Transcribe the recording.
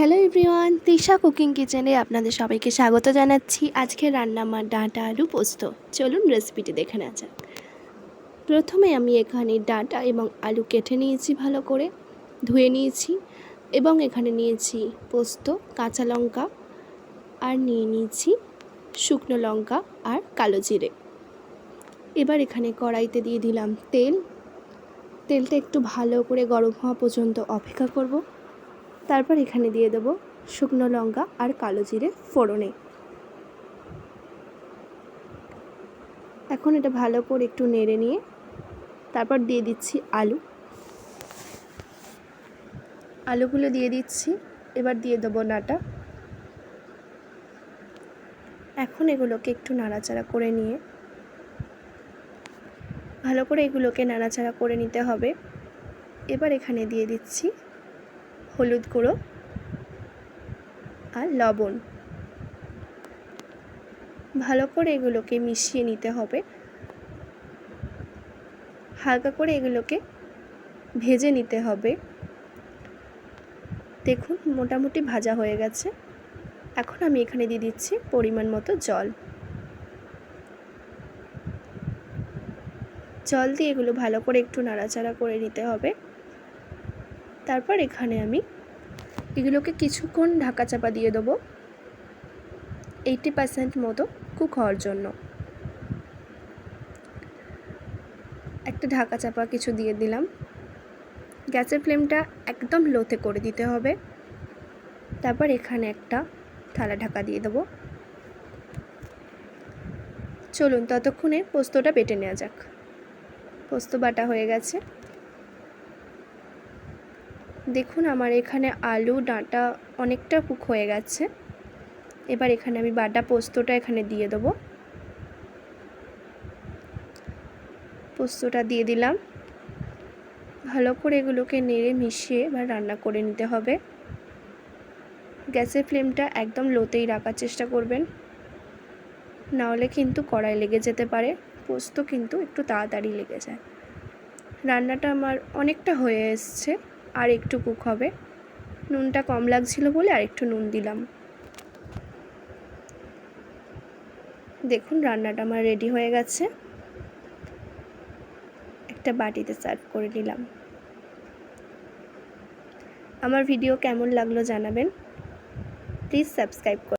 Hello everyone, Trisha cooking কিচেনে আপনাদের সবাইকে স্বাগত জানাচ্ছি। আজকে রান্না আমার ডাঁটা আলু পোস্ত। চলুন রেসিপিটি দেখে নেওয়া যাক। প্রথমে আমি এখানে ডাঁটা এবং আলু কেটে নিয়েছি, ভালো করে ধুয়ে নিয়েছি এবং এখানে নিয়েছি পোস্ত, কাঁচা লঙ্কা আর নিয়ে নিয়েছি শুকনো লঙ্কা আর কালো জিরে। এবার এখানে কড়াইতে দিয়ে দিলাম তেলটা একটু ভালো করে গরম হওয়া পর্যন্ত অপেক্ষা করব। তারপর এখানে দিয়ে দেব শুকনো লঙ্কা আর কালো জিরে ফোড়নে। এখন এটা ভালো করে একটু নেড়ে নিয়ে তারপর দিয়ে দিচ্ছি আলুগুলো দিয়ে দিচ্ছি। এবার দিয়ে দেবো ডাঁটা। এখন এগুলোকে একটু নাড়াচাড়া করে নিয়ে ভালো করে এগুলোকে নাড়াচাড়া করে নিতে হবে। এবার এখানে দিয়ে দিচ্ছি হলুদ গুঁড়ো আর লবণ। ভালো করে এগুলোকে মিশিয়ে নিতে হবে। হালকা করে এগুলোকে ভেজে নিতে হবে। দেখুন মোটামুটি ভাজা হয়ে গেছে। এখন আমি এখানে দিয়ে দিচ্ছি পরিমাণ মতো জল দিয়ে এগুলো ভালো করে একটু নাড়াচাড়া করে নিতে হবে। তারপর এখানে আমি এগুলোকে কিছুক্ষণ ঢাকা চাপা দিয়ে দেবো 80% মতো কুক হওয়ার জন্য। একটা ঢাকা চাপা কিছু দিয়ে দিলাম। গ্যাসের ফ্লেমটা একদম লোতে করে দিতে হবে। তারপর এখানে একটা থালা ঢাকা দিয়ে দেবো। চলুন ততক্ষণে পোস্তটা বেটে নেওয়া যাক। পোস্ত বাটা হয়ে গেছে। দেখুন আমার এখানে আলু ডাঁটা অনেকটা কুক হয়ে গেছে। এবার এখানে আমি বাটা পোস্তটা এখানে দিয়ে দেবো। পোস্তটা দিয়ে দিলাম। ভালো করে এগুলোকে নেড়ে মিশিয়ে এবার রান্না করে নিতে হবে। গ্যাসের ফ্লেমটা একদম লোতেই রাখার চেষ্টা করবেন, নাহলে কিন্তু কড়াই লেগে যেতে পারে। পোস্ত কিন্তু একটু তাড়াতাড়ি লেগে যায়। রান্নাটা আমার অনেকটা হয়ে এসছে, আর একটু কুক হবে। নুনটা কম লাগছিল বলে আর একটু নুন দিলাম। দেখুন রান্নাটা আমার রেডি হয়ে গেছে। একটা বাটিতে সার্ভ করে নিলাম। আমার ভিডিও কেমন লাগলো জানাবেন। প্লিজ সাবস্ক্রাইব করুন।